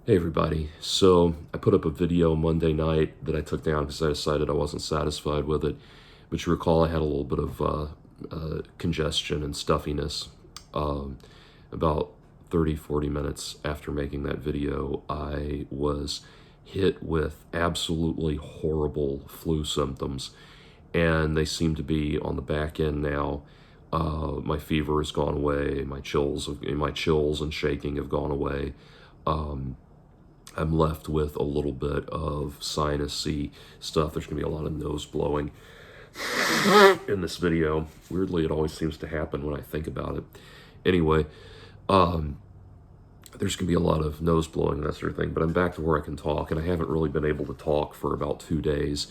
Hey everybody, so I put up a video Monday night that I took down because I decided I wasn't satisfied with it. But you recall I had a little bit of congestion and stuffiness. About 30-40 minutes after making that video, I was hit with absolutely horrible flu symptoms, and they seem to be on the back end now. My fever has gone away, my chills and shaking have gone away. I'm left with a little bit of sinusy stuff. There's going to be a lot of nose blowing in this video. Weirdly, it always seems to happen when I think about it. Anyway, there's going to be a lot of nose blowing and that sort of thing, but I'm back to where I can talk, and I haven't really been able to talk for about 2 days.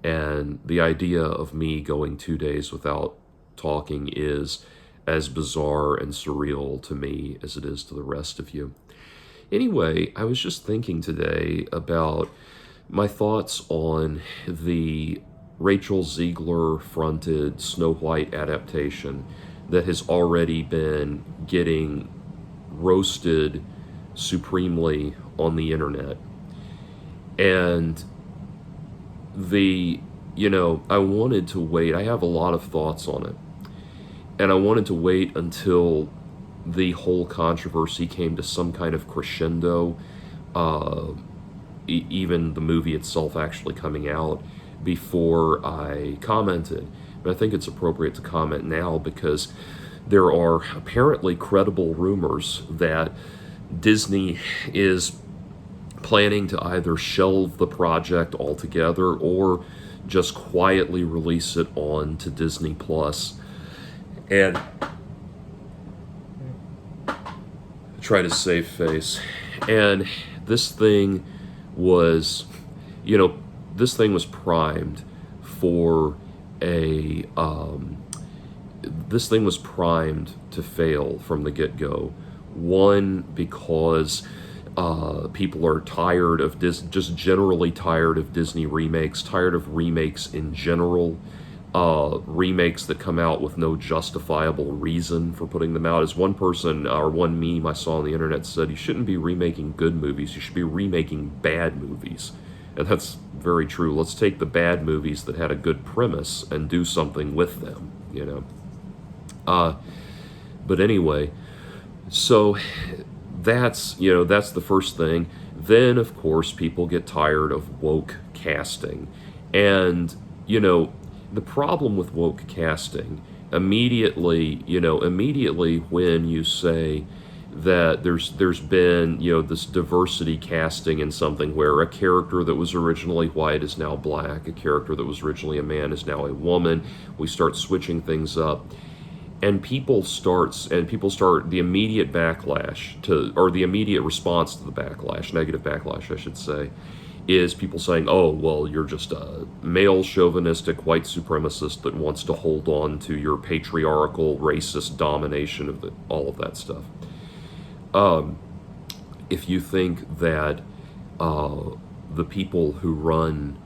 And the idea of me going 2 days without talking is as bizarre and surreal to me as it is to the rest of you. Anyway, I was just thinking today about my thoughts on the Rachel Ziegler-fronted Snow White adaptation that has already been getting roasted supremely on the internet. And I wanted to wait. I have a lot of thoughts on it. And I wanted to wait until the whole controversy came to some kind of crescendo, even the movie itself actually coming out, before I commented. But I think it's appropriate to comment now because there are apparently credible rumors that Disney is planning to either shelve the project altogether or just quietly release it on to Disney Plus. And try to save face. And this thing was, this thing was primed for this thing was primed to fail from the get-go. One, because people are tired of just generally tired of Disney remakes, tired of remakes in general. Remakes that come out with no justifiable reason for putting them out. As one person, or one meme I saw on the internet said, you shouldn't be remaking good movies, you should be remaking bad movies. And that's very true. Let's take the bad movies that had a good premise and do something with them, But anyway, so that's the first thing. Then, of course, people get tired of woke casting. And, the problem with woke casting, immediately when you say that there's been, this diversity casting in something where a character that was originally white is now black, a character that was originally a man is now a woman, we start switching things up. And people start the immediate backlash or the immediate response to the backlash, negative backlash, I should say, is people saying, oh, well, you're just a male chauvinistic white supremacist that wants to hold on to your patriarchal racist domination of all of that stuff. If you think that the people who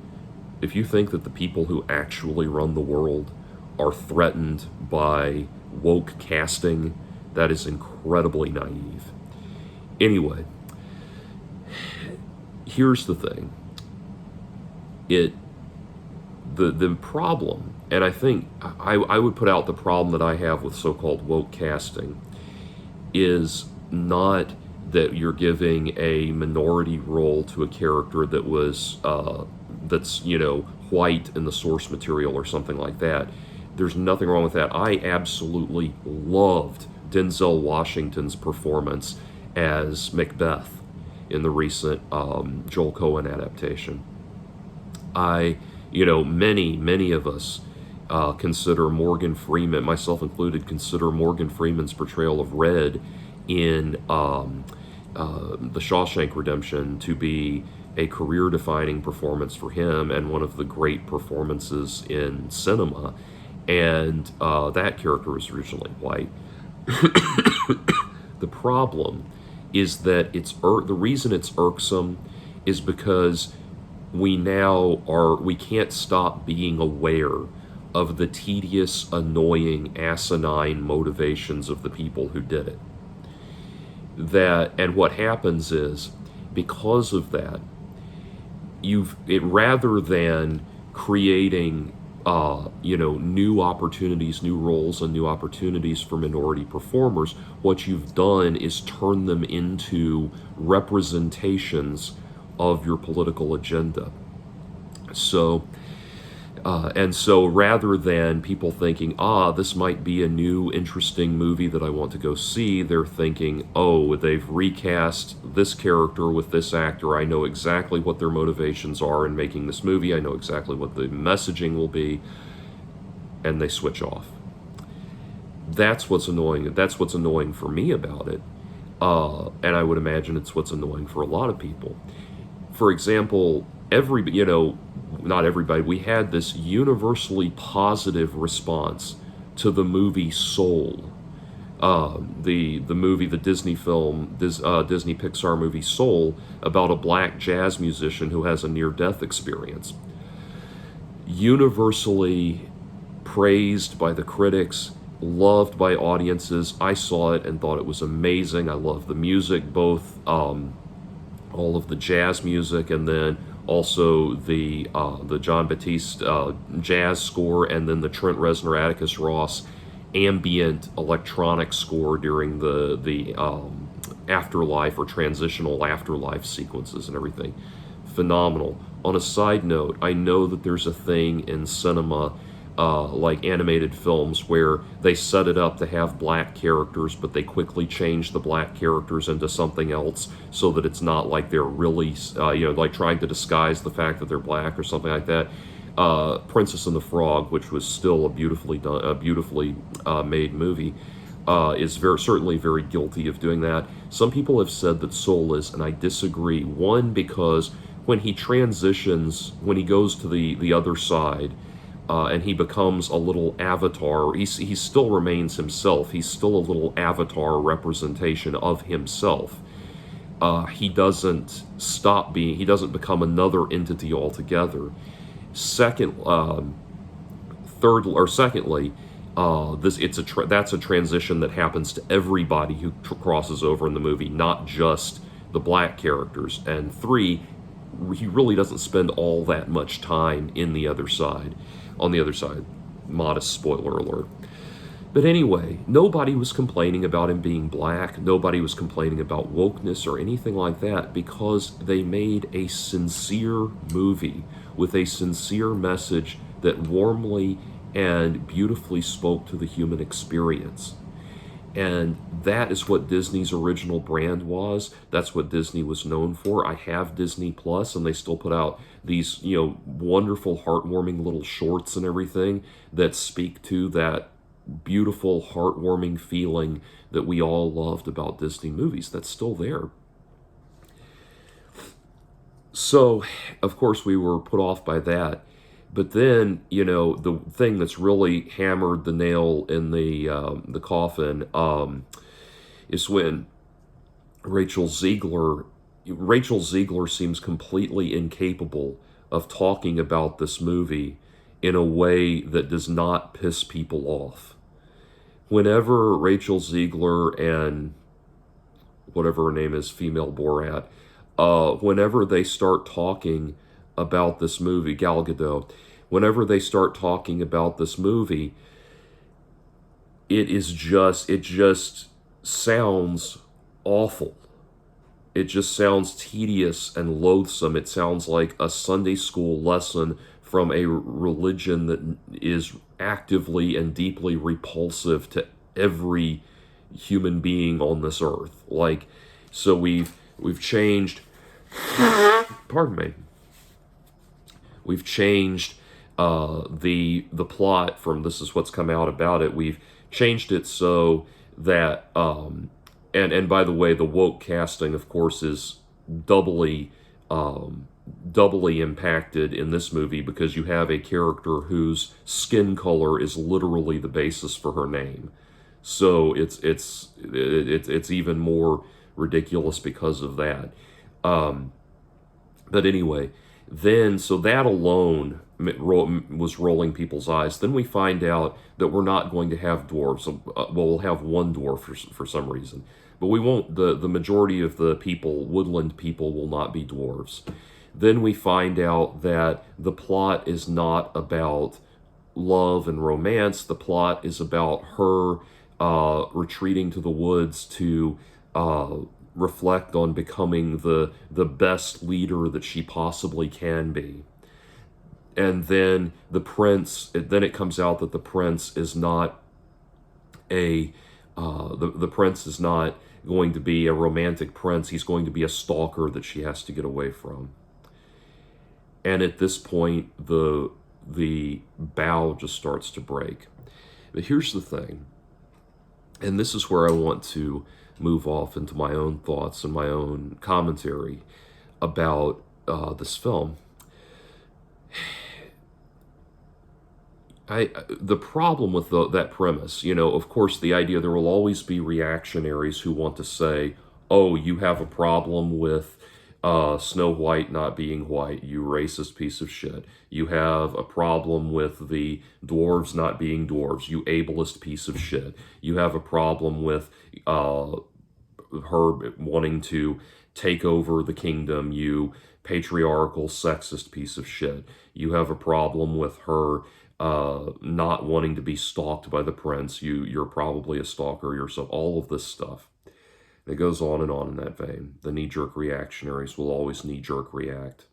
actually run the world are threatened by woke casting, that is incredibly naive. Anyway, here's the thing. The problem, and I think I would put out the problem that I have with so-called woke casting, is not that you're giving a minority role to a character that was that's white in the source material or something like that. There's nothing wrong with that. I absolutely loved Denzel Washington's performance as Macbeth in the recent Joel Cohen adaptation. Many of us consider Morgan Freeman, myself included, consider Morgan Freeman's portrayal of Red in The Shawshank Redemption to be a career-defining performance for him and one of the great performances in cinema. And that character was originally white. The problem is that the reason it's irksome is because we can't stop being aware of the tedious, annoying, asinine motivations of the people who did it. And what happens is because of that, rather than creating new opportunities, new roles, and new opportunities for minority performers, what you've done is turn them into representations of your political agenda. So and so rather than people thinking, this might be a new interesting movie that I want to go see, they're thinking, oh, they've recast this character with this actor. I know exactly what their motivations are in making this movie. I know exactly what the messaging will be. And they switch off. That's what's annoying. That's what's annoying for me about it. And I would imagine it's what's annoying for a lot of people. For example, not everybody, we had this universally positive response to the movie Soul. The Disney film, Disney Pixar movie Soul, about a black jazz musician who has a near-death experience. Universally praised by the critics, loved by audiences. I saw it and thought it was amazing. I love the music, both all of the jazz music, and then also the John Batiste jazz score, and then the Trent Reznor Atticus Ross ambient electronic score during the afterlife or transitional afterlife sequences and everything. Phenomenal. On a side note, I know that there's a thing in cinema, like animated films, where they set it up to have black characters, but they quickly change the black characters into something else so that it's not like they're really, like trying to disguise the fact that they're black or something like that. Princess and the Frog, which was still a beautifully made movie, is certainly very guilty of doing that. Some people have said that Soul is, and I disagree. One, because when he transitions, when he goes to the other side, and he becomes a little avatar. He still remains himself. He's still a little avatar representation of himself. He doesn't stop being. He doesn't become another entity altogether. Secondly, that's a transition that happens to everybody who crosses over in the movie, not just the black characters. And three, he really doesn't spend all that much time on the other side. Modest spoiler alert. But anyway, nobody was complaining about him being black. Nobody was complaining about wokeness or anything like that, because they made a sincere movie with a sincere message that warmly and beautifully spoke to the human experience. And that is what Disney's original brand was. That's what Disney was known for. I have Disney Plus, and they still put out these, wonderful, heartwarming little shorts and everything that speak to that beautiful, heartwarming feeling that we all loved about Disney movies. That's still there. So, of course, we were put off by that. But then, the thing that's really hammered the nail in the coffin is when Rachel Ziegler seems completely incapable of talking about this movie in a way that does not piss people off. Whenever Rachel Ziegler and whatever her name is, female Borat, whenever they start talking about this movie, Gal Gadot, whenever they start talking about this movie, it just sounds awful. It just sounds tedious and loathsome. It sounds like a Sunday school lesson from a religion that is actively and deeply repulsive to every human being on this earth. So we've changed, pardon me, we've changed the plot from This Is What's Come Out About It. We've changed it so that, and by the way, the woke casting, of course, is doubly impacted in this movie, because you have a character whose skin color is literally the basis for her name. So it's even more ridiculous because of that. But anyway, then, so that alone was rolling people's eyes. Then we find out that we're not going to have dwarves. We'll have one dwarf for some reason. but we won't. The majority of the people, woodland people, will not be dwarves. Then we find out that the plot is not about love and romance. The plot is about her retreating to the woods to uh, reflect on becoming the best leader that she possibly can be. And then then it comes out that the prince is not the prince is not going to be a romantic prince. He's going to be a stalker that she has to get away from. And at this point, the bow just starts to break. But here's the thing, and this is where I want to move off into my own thoughts and my own commentary about this film. The problem with that premise, of course, the idea there will always be reactionaries who want to say, "Oh, you have a problem with Snow White not being white, you racist piece of shit. You have a problem with the dwarves not being dwarves, you ableist piece of shit. You have a problem with her wanting to take over the kingdom, you patriarchal, sexist piece of shit. You have a problem with her not wanting to be stalked by the prince. You're probably a stalker yourself." All of this stuff. It goes on in that vein. The knee-jerk reactionaries will always knee-jerk react.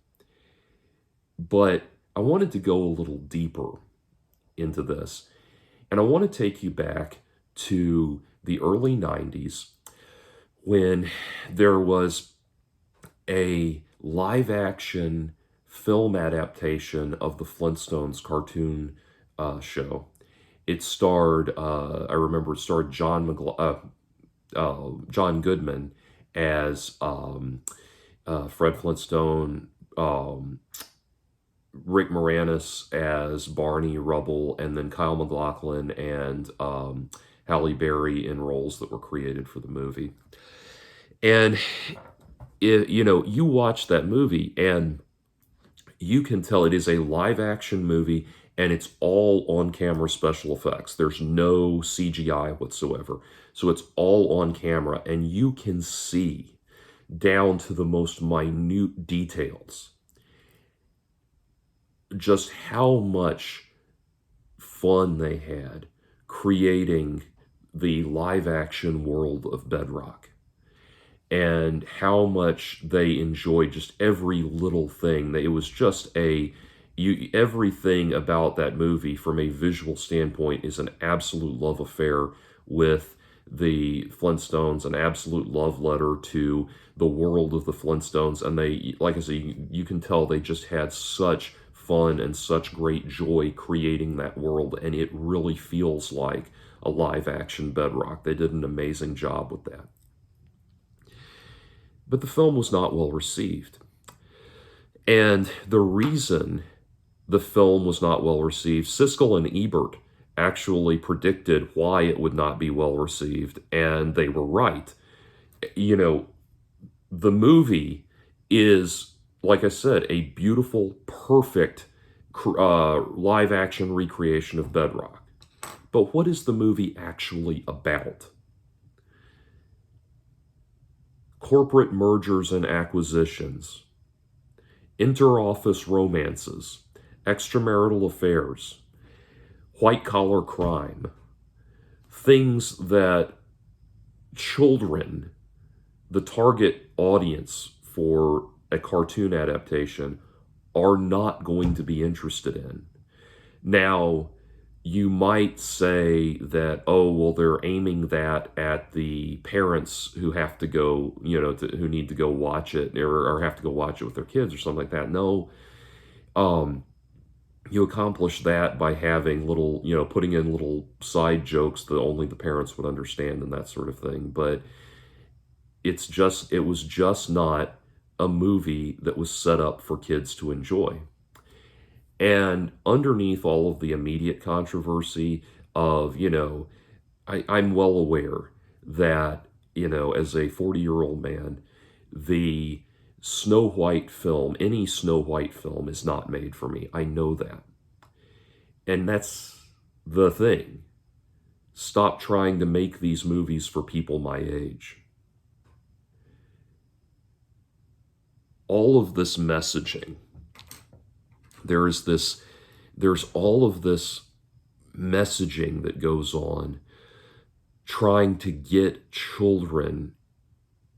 But I wanted to go a little deeper into this, and I want to take you back to the early 90s when there was a live-action film adaptation of the Flintstones cartoon show. It starred, I remember it starred John Goodman as Fred Flintstone, Rick Moranis as Barney Rubble, and then Kyle MacLachlan and Halle Berry in roles that were created for the movie. And you watch that movie and you can tell it is a live action movie, and it's all on camera special effects. There's no CGI whatsoever. So it's all on camera, and you can see down to the most minute details just how much fun they had creating the live action world of Bedrock, and how much they enjoyed just every little thing. It was just everything about that movie from a visual standpoint is an absolute love affair with the Flintstones, an absolute love letter to the world of the Flintstones. And they, like I said, you can tell they just had such fun and such great joy creating that world, and it really feels like a live action Bedrock. They did an amazing job with that. But the film was not well received. And the reason the film was not well received, Siskel and Ebert actually predicted why it would not be well received, and they were right. The movie is, like I said, a beautiful, perfect live action recreation of Bedrock. But what is the movie actually about? Corporate mergers and acquisitions, inter-office romances, extramarital affairs, white-collar crime, things that children, the target audience for a cartoon adaptation, are not going to be interested in. Now, you might say that, oh, well, they're aiming that at the parents who have to go, who need to go watch it, or have to go watch it with their kids or something like that. No, you accomplish that by having little, putting in little side jokes that only the parents would understand and that sort of thing. But it was just not a movie that was set up for kids to enjoy. And underneath all of the immediate controversy of, I'm well aware that, as a 40-year-old man, the Snow White film, any Snow White film is not made for me. I know that. And that's the thing. Stop trying to make these movies for people my age. all of this messaging. There's this, there's all of this messaging that goes on trying to get children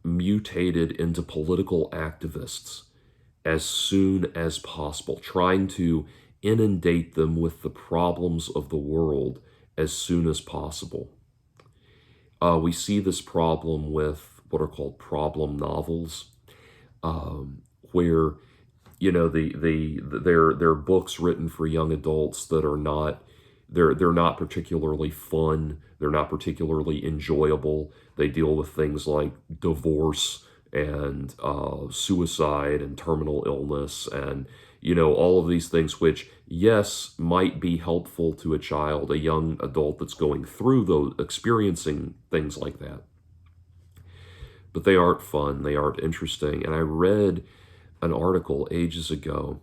mutated into political activists as soon as possible, trying to inundate them with the problems of the world as soon as possible. We see this problem with what are called problem novels, where they're books written for young adults that are not they're not particularly fun. They're not particularly enjoyable. They deal with things like divorce and suicide and terminal illness and all of these things, which yes might be helpful to a child, a young adult that's going through those experiencing things like that, but they aren't fun. They aren't interesting. And I read an article ages ago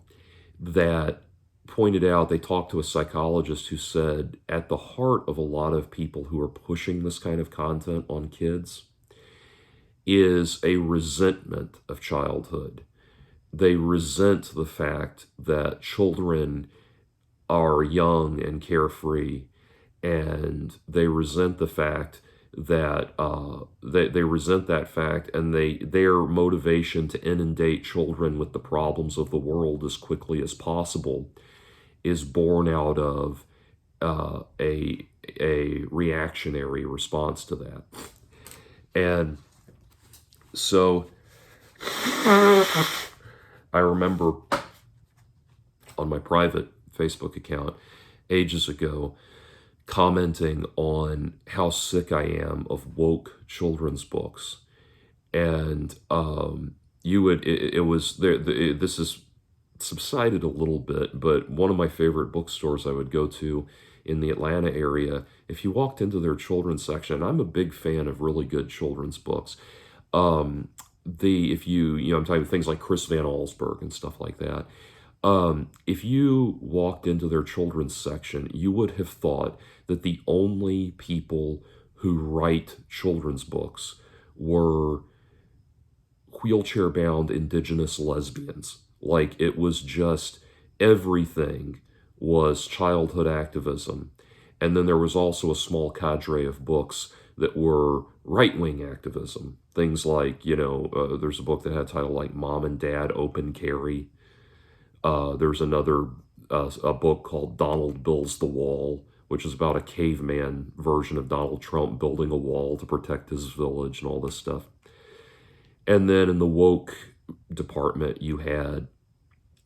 that pointed out, they talked to a psychologist who said at the heart of a lot of people who are pushing this kind of content on kids is a resentment of childhood. They resent the fact that children are young and carefree, and they resent the fact that they resent that fact, and their motivation to inundate children with the problems of the world as quickly as possible is born out of a reactionary response to that. And so I remember on my private Facebook account ages ago commenting on how sick I am of woke children's books. And it was there, this is subsided a little bit, but one of my favorite bookstores I would go to in the Atlanta area, if you walked into their children's section, I'm a big fan of really good children's books. If I'm talking things like Chris Van Allsburg and stuff like that. If you walked into their children's section, you would have thought that the only people who write children's books were wheelchair-bound indigenous lesbians. Like, it was just everything was childhood activism. And then there was also a small cadre of books that were right-wing activism. Things like, there's a book that had a title like Mom and Dad Open Carry. There's another a book called Donald Builds the Wall, which is about a caveman version of Donald Trump building a wall to protect his village and all this stuff. And then in the woke department, you had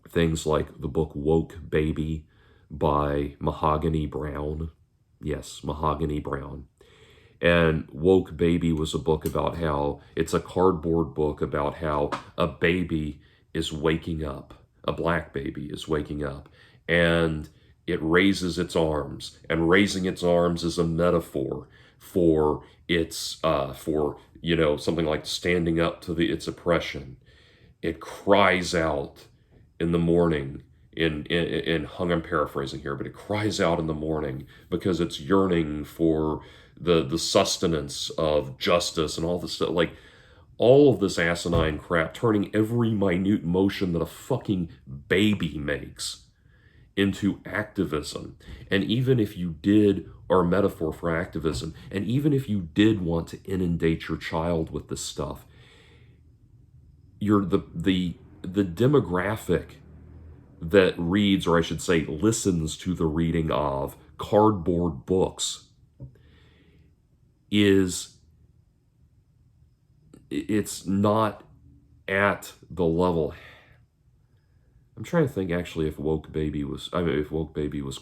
things like the book Woke Baby by Mahogany Brown. Yes, Mahogany Brown. And Woke Baby was a book about how it's a cardboard book about how a baby is waking up. A black baby is waking up, and it raises its arms, and raising its arms is a metaphor for its something like standing up to its oppression. It cries out in the morning. I'm paraphrasing here, but it cries out in the morning because it's yearning for the sustenance of justice and all this stuff. Like, all of this asinine crap, turning every minute motion that a fucking baby makes into activism. And even if you did, or a metaphor for activism, and even if you did want to inundate your child with this stuff, the demographic that reads, or I should say listens to the reading of cardboard books it's not at the level. I'm trying to think actually if Woke Baby was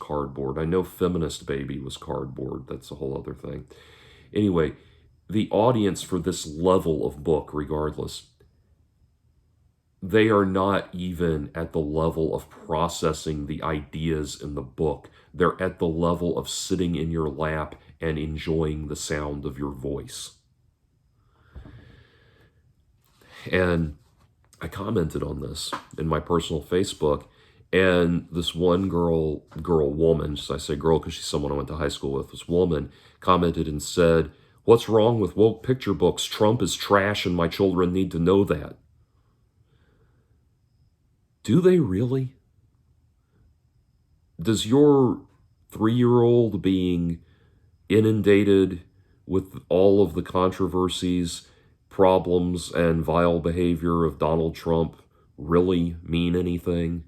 cardboard. I know Feminist Baby was cardboard. That's a whole other thing. Anyway, the audience for this level of book, regardless, they are not even at the level of processing the ideas in the book. They're at the level of sitting in your lap and enjoying the sound of your voice. And I commented on this in my personal Facebook, and this one woman, I say girl because she's someone I went to high school with, this woman commented and said, "What's wrong with woke picture books? Trump is trash and my children need to know that." Do they really? Does your 3 year old being inundated with all of the controversies, problems, and vile behavior of Donald Trump really mean anything?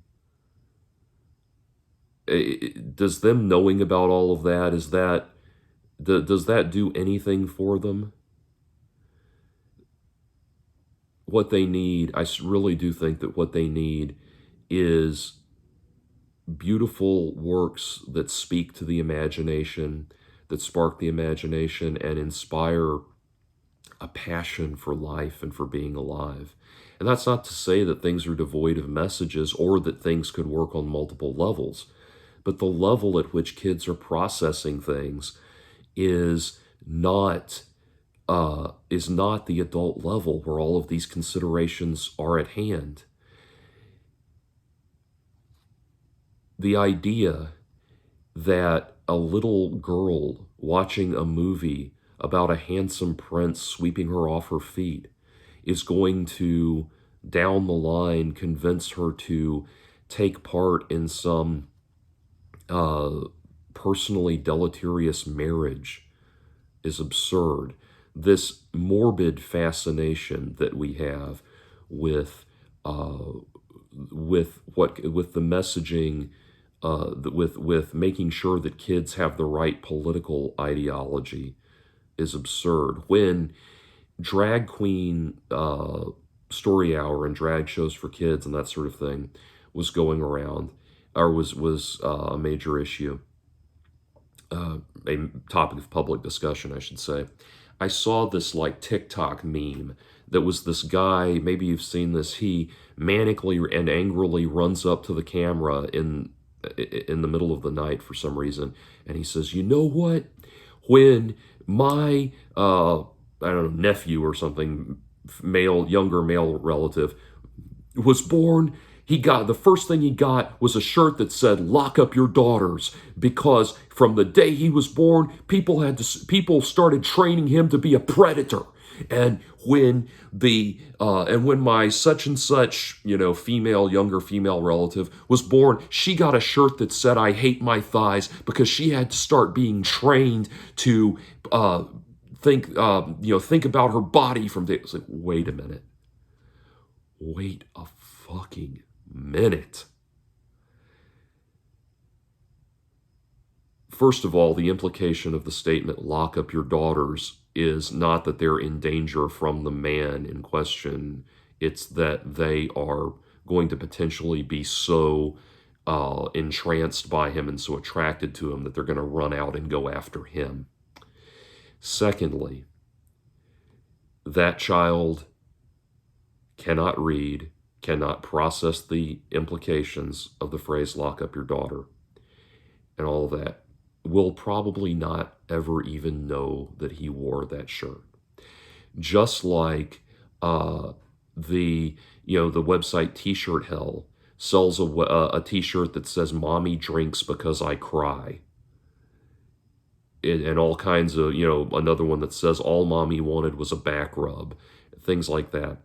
Does them knowing about all of that, does that do anything for them? What they need, really do think that what they need is beautiful works that speak to the imagination, that spark the imagination and inspire a passion for life and for being alive. And that's not to say that things are devoid of messages or that things could work on multiple levels, but the level at which kids are processing things is not is not the adult level where all of these considerations are at hand. The idea that a little girl watching a movie about a handsome prince sweeping her off her feet is going to, down the line, convince her to take part in some personally deleterious marriage is absurd. This morbid fascination that we have with with the messaging, with making sure that kids have the right political ideology is absurd. When drag queen story hour and drag shows for kids and that sort of thing was going around, or was a major issue, a topic of public discussion, I should say. I saw this like TikTok meme that was this guy, maybe you've seen this, he manically and angrily runs up to the camera in the middle of the night for some reason, and he says, "You know what? When my I don't know, nephew or something, younger male relative was born, he got the first thing he got was a shirt that said 'Lock up your daughters,' because from the day he was born, people started training him to be a predator. And when my such and such, younger female relative was born, she got a shirt that said 'I hate my thighs,' because she had to start being trained to think about her body from day." It's like, wait a minute. Wait a fucking minute. First of all, the implication of the statement, "Lock up your daughters," is not that they're in danger from the man in question. It's that they are going to potentially be so entranced by him and so attracted to him that they're going to run out and go after him. Secondly, that child cannot read, cannot process the implications of the phrase "lock up your daughter" and all that, will probably not ever even know that he wore that shirt. Just like the website T-Shirt Hell sells a T-shirt that says "Mommy drinks because I cry," and all kinds of, another one that says "All mommy wanted was a back rub," things like that.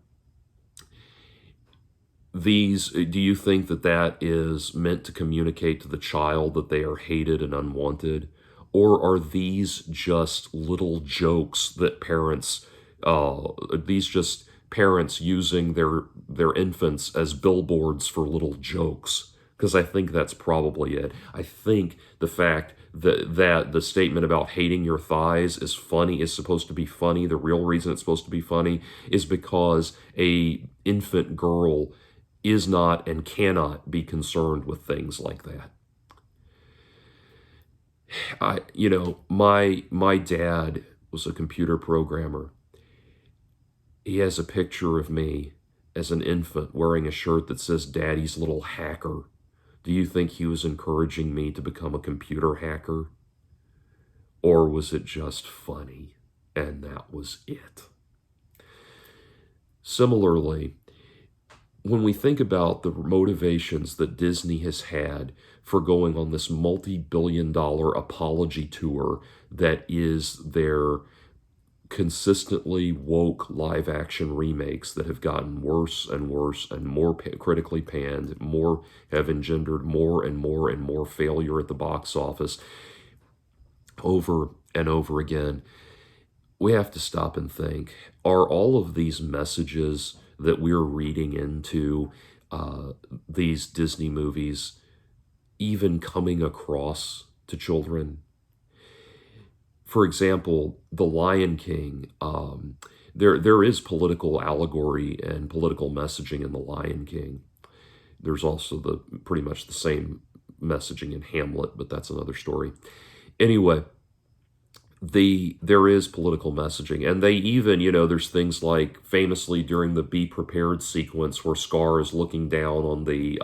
Do you think that that is meant to communicate to the child that they are hated and unwanted? Or are these just little jokes that parents using their infants as billboards for little jokes? Because I think that's probably it. I think the fact that the statement about hating your thighs is supposed to be funny. The real reason it's supposed to be funny is because a infant girl is not and cannot be concerned with things like that. My dad was a computer programmer. He has a picture of me as an infant wearing a shirt that says "Daddy's little hacker." Do you think he was encouraging me to become a computer hacker? Or was it just funny and that was it? Similarly, when we think about the motivations that Disney has had for going on this multi-billion-dollar apology tour that is their consistently woke live action remakes that have gotten worse and worse and more critically panned, more have engendered more and more and more failure at the box office over and over again. We have to stop and think, are all of these messages that we're reading into these Disney movies even coming across to children? For example, The Lion King. There is political allegory and political messaging in The Lion King. There's also the pretty much the same messaging in Hamlet, but that's another story. Anyway, there is political messaging, and they even, there's things like famously during the Be Prepared sequence where Scar is looking down on the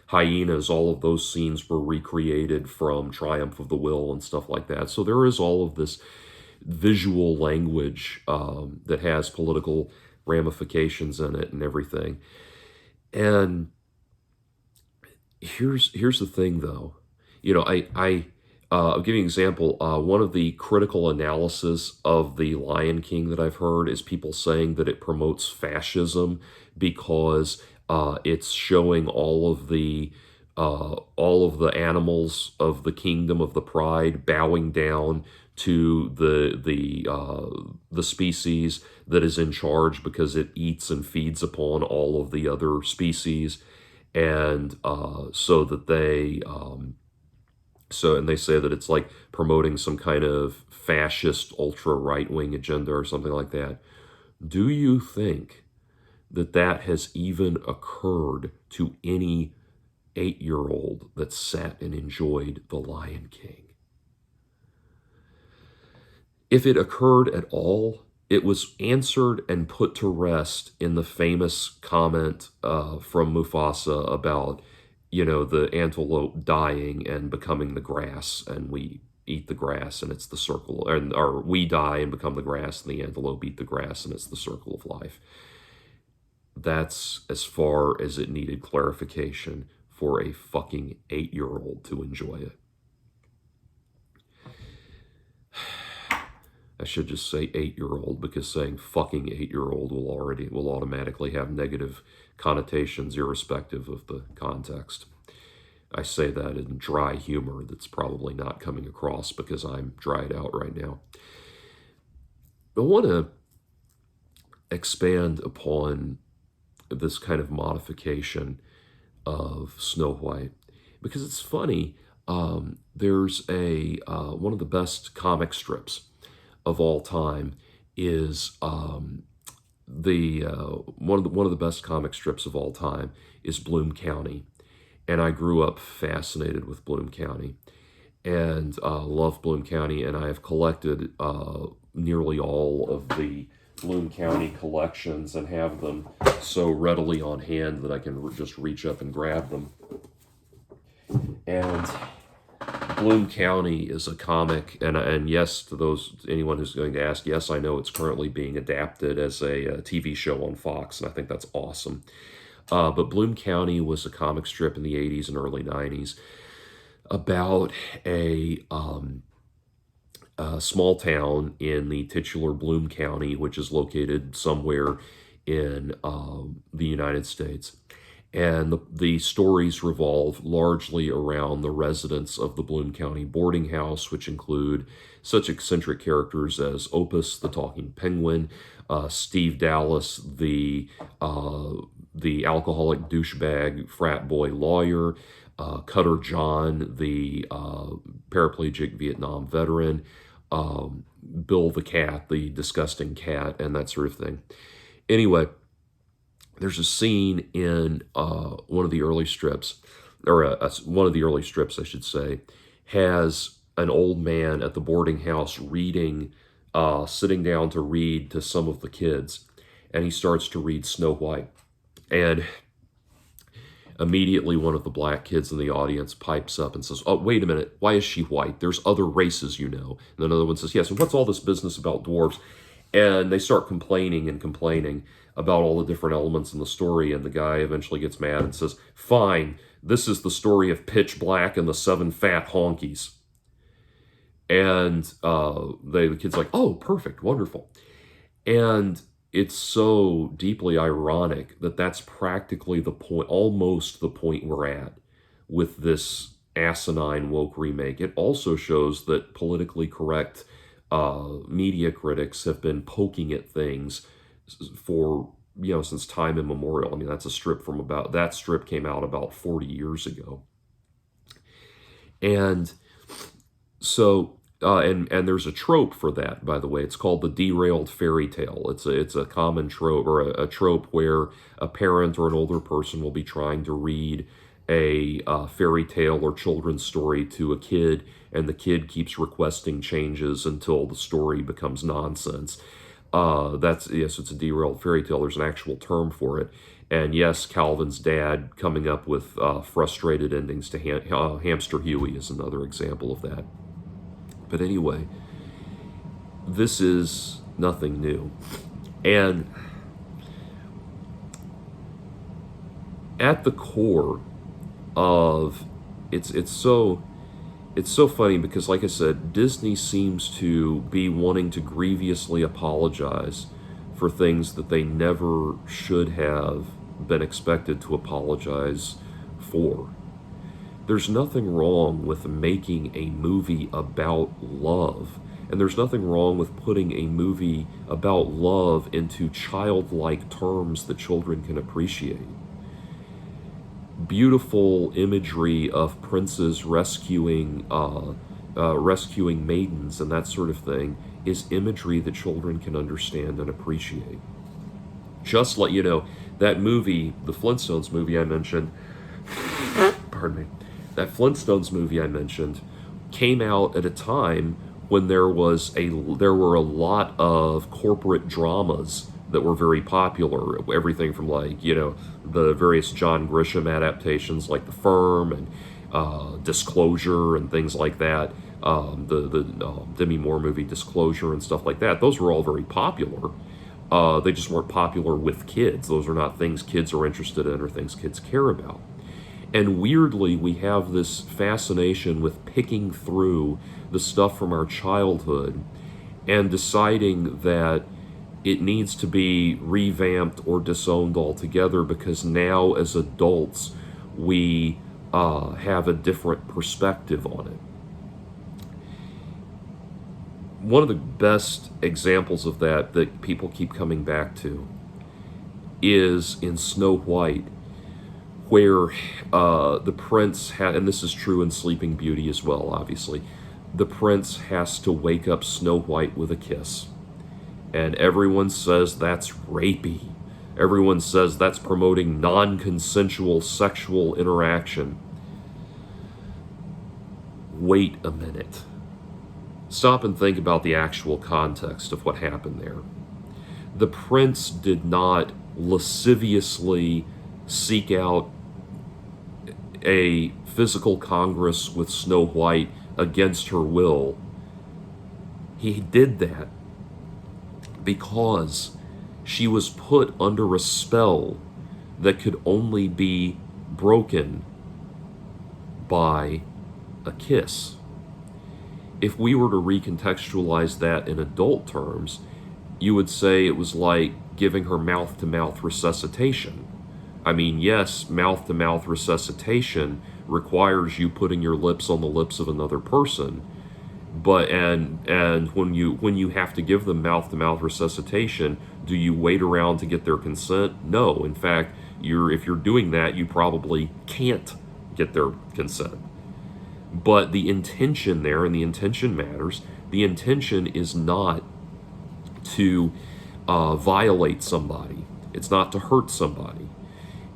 hyenas. All of those scenes were recreated from Triumph of the Will and stuff like that. So there is all of this visual language that has political ramifications in it and everything. And here's the thing, though. I'll give you an example. One of the critical analysis of The Lion King that I've heard is people saying that it promotes fascism because it's showing all of the animals of the kingdom of the pride bowing down to the species that is in charge because it eats and feeds upon all of the other species, and so that they and they say that it's like promoting some kind of fascist ultra right wing agenda or something like that. Do you think that that has even occurred to any 8-year-old that sat and enjoyed The Lion King? If it occurred at all, it was answered and put to rest in the famous comment from Mufasa about, the antelope dying and becoming the grass, and we eat the grass, and it's the circle, or we die and become the grass, and the antelope eat the grass, and it's the circle of life. That's as far as it needed clarification for a fucking 8-year-old to enjoy it. I should just say 8-year-old, because saying fucking 8-year-old will automatically have negative connotations irrespective of the context. I say that in dry humor that's probably not coming across because I'm dried out right now. I want to expand upon this kind of modification of Snow White because it's funny. There's one of the best comic strips of all time is one of the best comic strips of all time is Bloom County, and I grew up fascinated with Bloom County and love Bloom County, and I have collected nearly all of the Bloom County collections and have them so readily on hand that I can just reach up and grab them. And Bloom County is a comic, and yes, to anyone who's going to ask, yes, I know it's currently being adapted as a TV show on Fox, and I think that's awesome. But Bloom County was a comic strip in the 80s and early 90s about a small town in the titular Bloom County, which is located somewhere in the United States. And the stories revolve largely around the residents of the Bloom County boarding house, which include such eccentric characters as Opus, the talking penguin, Steve Dallas, the alcoholic douchebag frat boy lawyer, Cutter John, the paraplegic Vietnam veteran, Bill the cat, the disgusting cat, and that sort of thing. Anyway, there's a scene in one of the early strips, or one of the early strips, I should say, has an old man at the boarding house reading, sitting down to read to some of the kids, and he starts to read Snow White. And immediately one of the black kids in the audience pipes up and says, "Oh, wait a minute, why is she white? There's other races, you know." And another one says, "Yes, and what's all this business about dwarves?" And they start complaining about all the different elements in the story, and the guy eventually gets mad and says, "Fine, this is the story of Pitch Black and the 7 Fat Honkies." And the kid's like, oh, perfect, wonderful. And it's so deeply ironic that that's practically the point, almost the point we're at with this asinine woke remake. It also shows that politically correct media critics have been poking at things for, since time immemorial. I mean, that's a strip from about, that strip came out about 40 years ago. And so, and there's a trope for that, by the way. It's called the derailed fairy tale. It's a common trope, or a trope where a parent or an older person will be trying to read a fairy tale or children's story to a kid, and the kid keeps requesting changes until the story becomes nonsense. That's, yes, it's a derailed fairy tale. There's an actual term for it. And yes, Calvin's dad coming up with frustrated endings to Hamster Huey is another example of that. But anyway, this is nothing new. And at the core of it's so funny because, like I said, Disney seems to be wanting to grievously apologize for things that they never should have been expected to apologize for. There's nothing wrong with making a movie about love. And there's nothing wrong with putting a movie about love into childlike terms that children can appreciate. Beautiful imagery of princes rescuing maidens and that sort of thing is imagery that children can understand and appreciate. Just like, that movie, the Flintstones movie I mentioned, pardon me, that Flintstones movie I mentioned came out at a time when there were a lot of corporate dramas that were very popular. Everything from, like, the various John Grisham adaptations like The Firm and Disclosure and things like that. The Demi Moore movie Disclosure and stuff like that. Those were all very popular. They just weren't popular with kids. Those are not things kids are interested in or things kids care about. And weirdly, we have this fascination with picking through the stuff from our childhood and deciding that it needs to be revamped or disowned altogether because now, as adults, we have a different perspective on it. One of the best examples of that people keep coming back to is in Snow White, where the prince and this is true in Sleeping Beauty as well, obviously, the prince has to wake up Snow White with a kiss. And everyone says that's rapey. Everyone says that's promoting non-consensual sexual interaction. Wait a minute. Stop and think about the actual context of what happened there. The prince did not lasciviously seek out a physical congress with Snow White against her will. He did that because she was put under a spell that could only be broken by a kiss. If we were to recontextualize that in adult terms, you would say it was like giving her mouth-to-mouth resuscitation. I mean, yes, mouth-to-mouth resuscitation requires you putting your lips on the lips of another person, but and when you have to give them mouth-to-mouth resuscitation, do you wait around to get their consent? No. In fact, if you're doing that, you probably can't get their consent. But the intention there, and the intention matters, the intention is not to violate somebody. It's not to hurt somebody.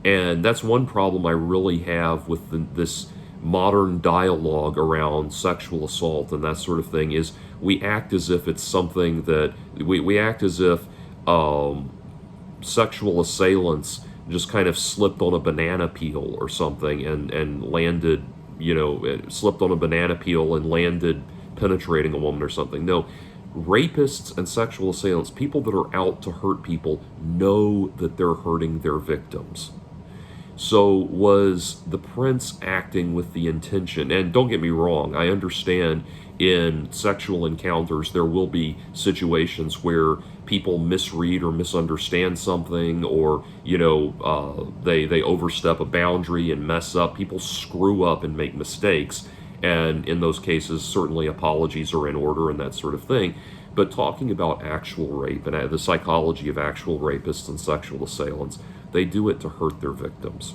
And that's one problem I really have with this modern dialogue around sexual assault and that sort of thing, is we act as if it's something that, we act as if sexual assailants just kind of slipped on a banana peel or something and landed, slipped on a banana peel and landed penetrating a woman or something. No, rapists and sexual assailants, people that are out to hurt people, know that they're hurting their victims. So was the prince acting with the intention? And don't get me wrong, I understand in sexual encounters, there will be situations where people misread or misunderstand something, or they overstep a boundary and mess up. People screw up and make mistakes, and in those cases, certainly apologies are in order and that sort of thing. But talking about actual rape and the psychology of actual rapists and sexual assailants, they do it to hurt their victims.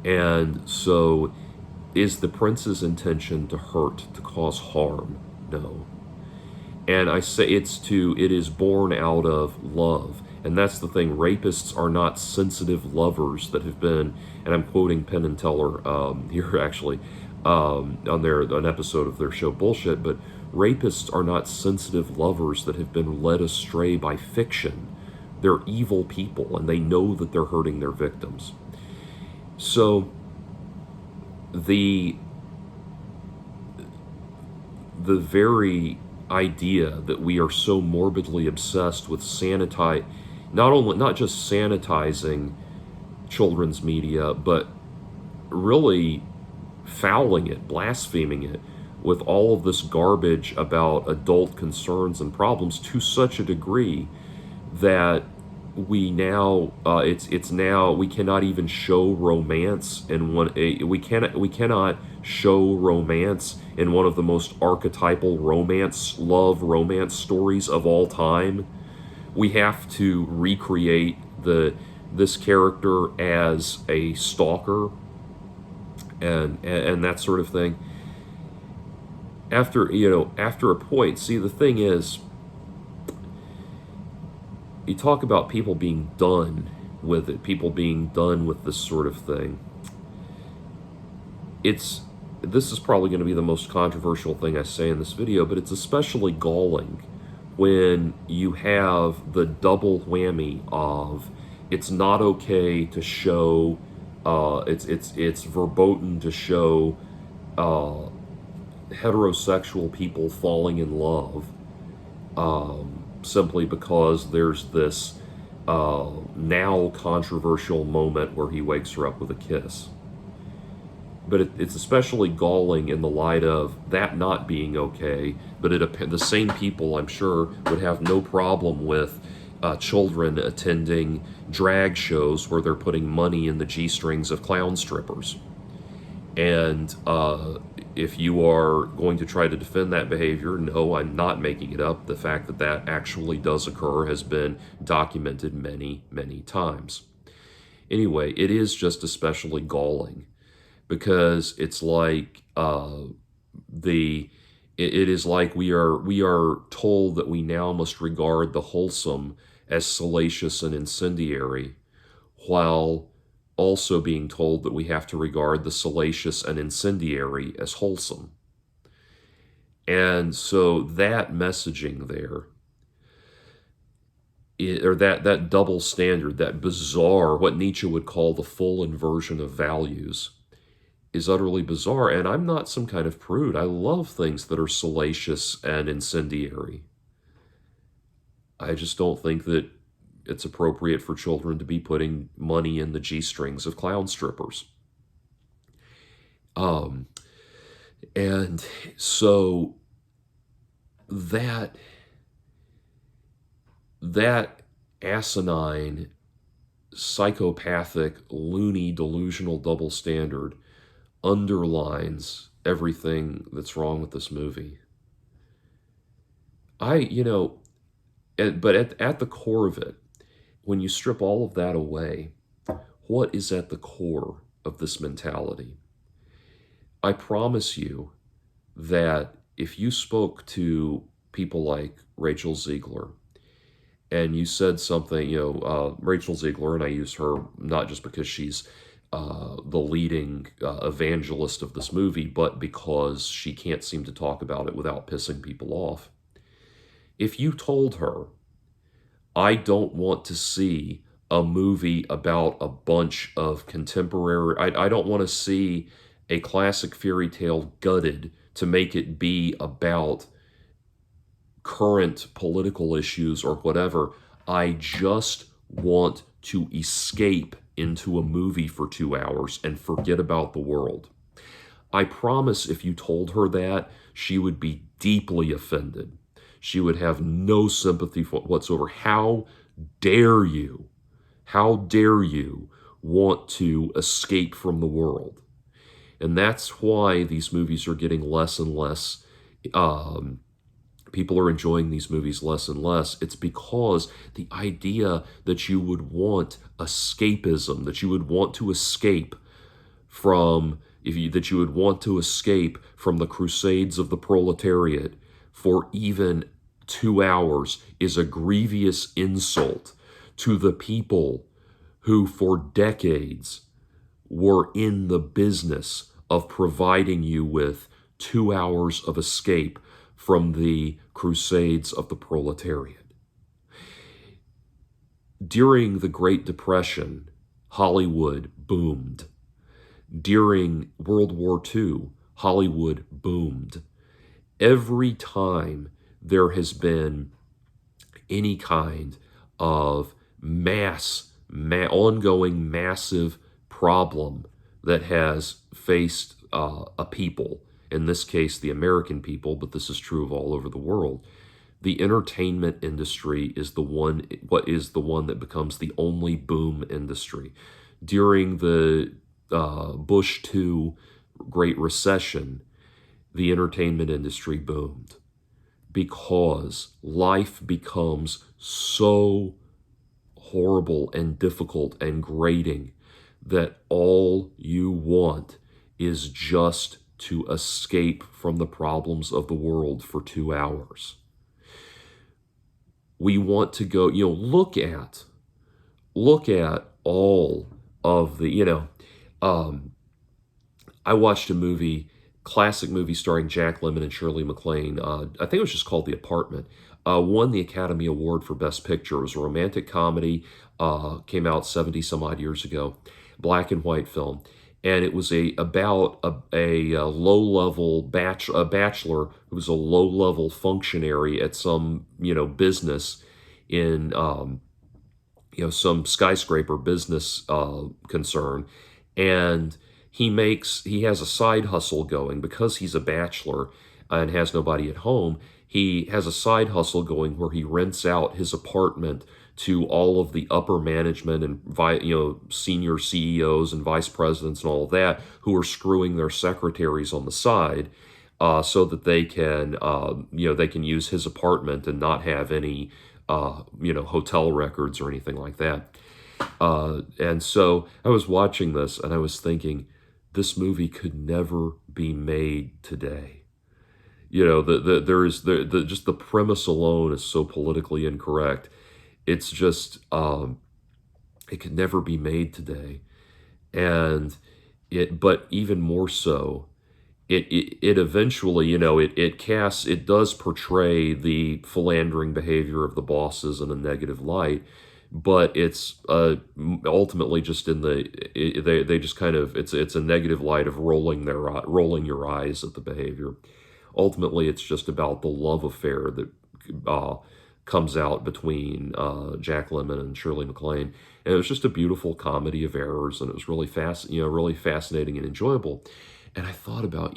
And so, is the prince's intention to hurt, to cause harm? No. And I say it is born out of love. And that's the thing. Rapists are not sensitive lovers that have been, and I'm quoting Penn and Teller here actually, on an episode of their show Bullshit, but rapists are not sensitive lovers that have been led astray by fiction. They're evil people, and they know that they're hurting their victims. So the very idea that we are so morbidly obsessed with not just sanitizing children's media, but really fouling it, blaspheming it with all of this garbage about adult concerns and problems to such a degree that we now we cannot even show romance in we cannot show romance in one of the most archetypal love romance stories of all time. We have to recreate this character as a stalker and that sort of thing. After a point, see, the thing is, you talk about people being done with it, people being done with this sort of thing. This is probably going to be the most controversial thing I say in this video, but it's especially galling when you have the double whammy of it's not okay to show, it's verboten to show heterosexual people falling in love, simply because there's this now controversial moment where he wakes her up with a kiss. But it's especially galling in the light of that not being okay, but the same people, I'm sure, would have no problem with children attending drag shows where they're putting money in the G-strings of clown strippers. And if you are going to try to defend that behavior, no, I'm not making it up. The fact that that actually does occur has been documented many, many times. Anyway, it is just especially galling because it's like it is like we are told that we now must regard the wholesome as salacious and incendiary, while also being told that we have to regard the salacious and incendiary as wholesome. And so that messaging there, or that double standard, that bizarre, what Nietzsche would call the full inversion of values, is utterly bizarre. And I'm not some kind of prude. I love things that are salacious and incendiary. I just don't think that it's appropriate for children to be putting money in the G-strings of clown strippers. And so that asinine, psychopathic, loony, delusional double standard underlines everything that's wrong with this movie. But at the core of it, when you strip all of that away, what is at the core of this mentality? I promise you that if you spoke to people like Rachel Ziegler and you said something, Rachel Ziegler, and I use her not just because she's the leading evangelist of this movie, but because she can't seem to talk about it without pissing people off. If you told her, I don't want to see a movie about a bunch of contemporary, I don't want to see a classic fairy tale gutted to make it be about current political issues or whatever. I just want to escape into a movie for 2 hours and forget about the world. I promise if you told her that, she would be deeply offended. She would have no sympathy whatsoever. How dare you? How dare you want to escape from the world? And that's why these movies are getting less and less. Um, People are enjoying these movies less and less. It's because the idea that you would want escapism, that you would want to escape from that you would want to escape from the crusades of the proletariat for even 2 hours is a grievous insult to the people who for decades were in the business of providing you with 2 hours of escape from the crusades of the proletariat. During the Great Depression, Hollywood boomed. During World War II, Hollywood boomed. Every time there has been any kind of ongoing massive problem that has faced a people, in this case the American people, but this is true of all over the world, the entertainment industry is the one that becomes the only boom industry. During the Bush II Great Recession, the entertainment industry boomed because life becomes so horrible and difficult and grating that all you want is just to escape from the problems of the world for 2 hours. We want to go, look at all of the, I watched a movie, classic movie starring Jack Lemmon and Shirley MacLaine. I think it was just called The Apartment. Won the Academy Award for Best Picture. It was a romantic comedy, came out 70 some odd years ago, black and white film. And it was about a low-level bachelor who was a low-level functionary at some, business in, some skyscraper business concern. And he has a side hustle going because he's a bachelor and has nobody at home. He has a side hustle going where he rents out his apartment to all of the upper management and senior CEOs and vice presidents and all of that who are screwing their secretaries on the side, so that they can use his apartment and not have any hotel records or anything like that. And so I was watching this and I was thinking, this movie could never be made today. Just the premise alone is so politically incorrect. It's just, it could never be made today. And but even more so, it eventually, it does portray the philandering behavior of the bosses in a negative light, but it's ultimately just they just kind of, it's a negative light of rolling your eyes at the behavior. Ultimately, it's just about the love affair that comes out between Jack Lemmon and Shirley MacLaine, and it was just a beautiful comedy of errors, and it was really really fascinating and enjoyable. And I thought about,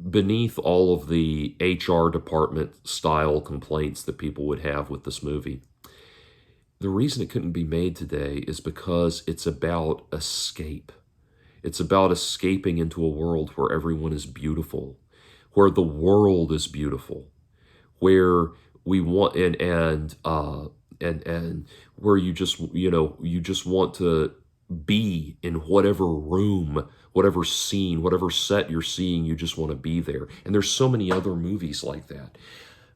beneath all of the HR department style complaints that people would have with this movie, the reason it couldn't be made today is because it's about escape. It's about escaping into a world where everyone is beautiful, where the world is beautiful, where we want and where you just want to be in whatever room, whatever scene, whatever set you're seeing, you just want to be there. And there's so many other movies like that.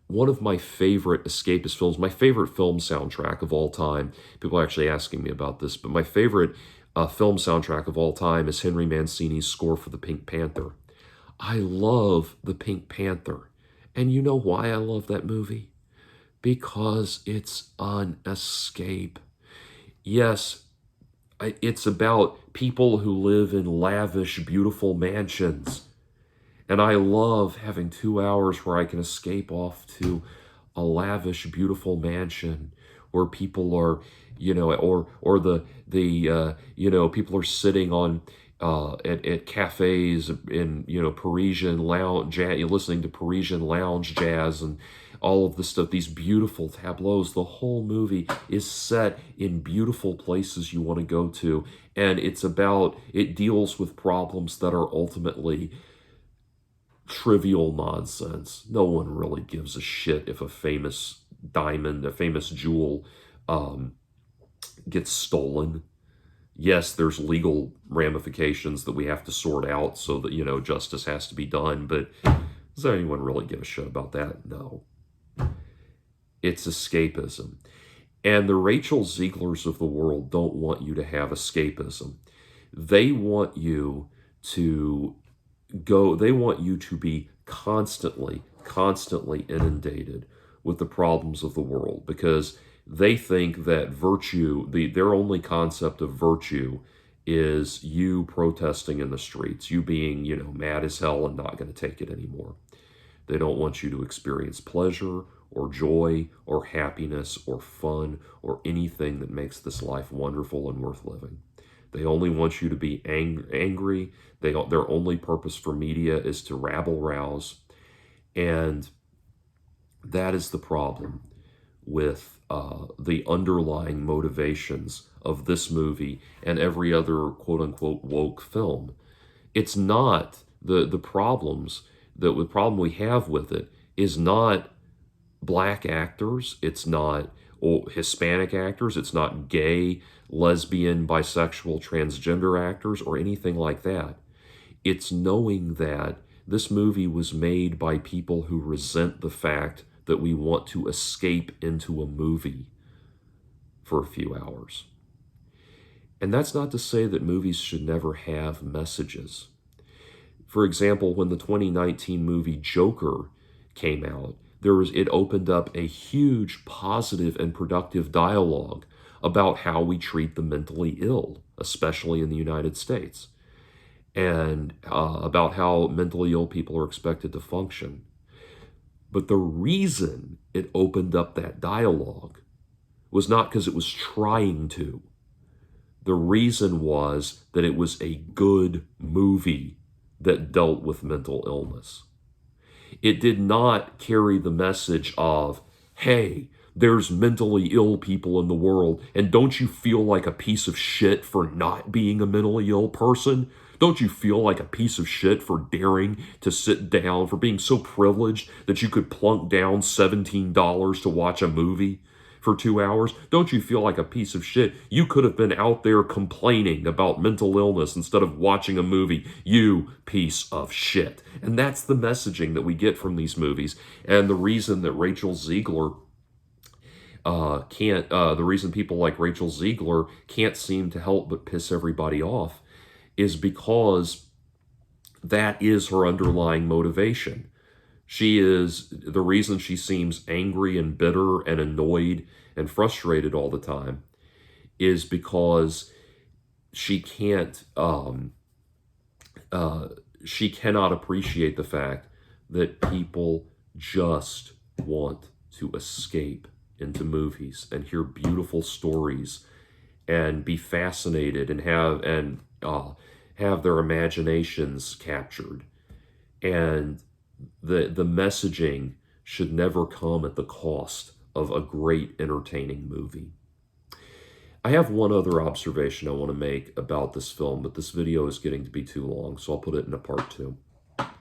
One of my favorite escapist films, my favorite film soundtrack of all time, people are actually asking me about this, but my favorite film soundtrack of all time is Henry Mancini's score for the Pink Panther. I love the Pink Panther. And you know why I love that movie? Because it's an escape. Yes, it's about people who live in lavish, beautiful mansions. And I love having 2 hours where I can escape off to a lavish, beautiful mansion where people are, or people are sitting on at cafes in, Parisian lounge jazz, you're listening to Parisian lounge jazz and all of this stuff, these beautiful tableaus. The whole movie is set in beautiful places you want to go to, and it deals with problems that are ultimately trivial nonsense. No one really gives a shit if a famous diamond, a famous jewel, um, gets stolen. Yes, there's legal ramifications that we have to sort out so that, justice has to be done, but does anyone really give a shit about that? No. It's escapism. And the Rachel Zieglers of the world don't want you to have escapism. They want you to they want you to be constantly inundated with the problems of the world, because they think that their only concept of virtue is you protesting in the streets, you being, mad as hell and not going to take it anymore. They don't want you to experience pleasure or joy or happiness or fun or anything that makes this life wonderful and worth living. They only want you to be angry. Their only purpose for media is to rabble rouse. And that is the problem with the underlying motivations of this movie and every other quote unquote woke film. It's not the problems that the problem we have with it is not black actors, it's not Hispanic actors, it's not gay, lesbian, bisexual, transgender actors, or anything like that. It's knowing that this movie was made by people who resent the fact that we want to escape into a movie for a few hours. And that's not to say that movies should never have messages. For example, when the 2019 movie Joker came out, it opened up a huge positive and productive dialogue about how we treat the mentally ill, especially in the United States, and about how mentally ill people are expected to function. But the reason it opened up that dialogue was not because it was trying to. The reason was that it was a good movie that dealt with mental illness. It did not carry the message of, hey, there's mentally ill people in the world, and don't you feel like a piece of shit for not being a mentally ill person? Don't you feel like a piece of shit for daring to sit down, for being so privileged that you could plunk down $17 to watch a movie for 2 hours? Don't you feel like a piece of shit? You could have been out there complaining about mental illness instead of watching a movie. You piece of shit. And that's the messaging that we get from these movies. And the reason that the reason people like Rachel Ziegler can't seem to help but piss everybody off is because that is her underlying motivation. The reason she seems angry and bitter and annoyed and frustrated all the time is because she cannot appreciate the fact that people just want to escape into movies and hear beautiful stories and be fascinated and have their imaginations captured. And the messaging should never come at the cost of a great entertaining movie. I have one other observation I want to make about this film, but this video is getting to be too long, so I'll put it in a part 2.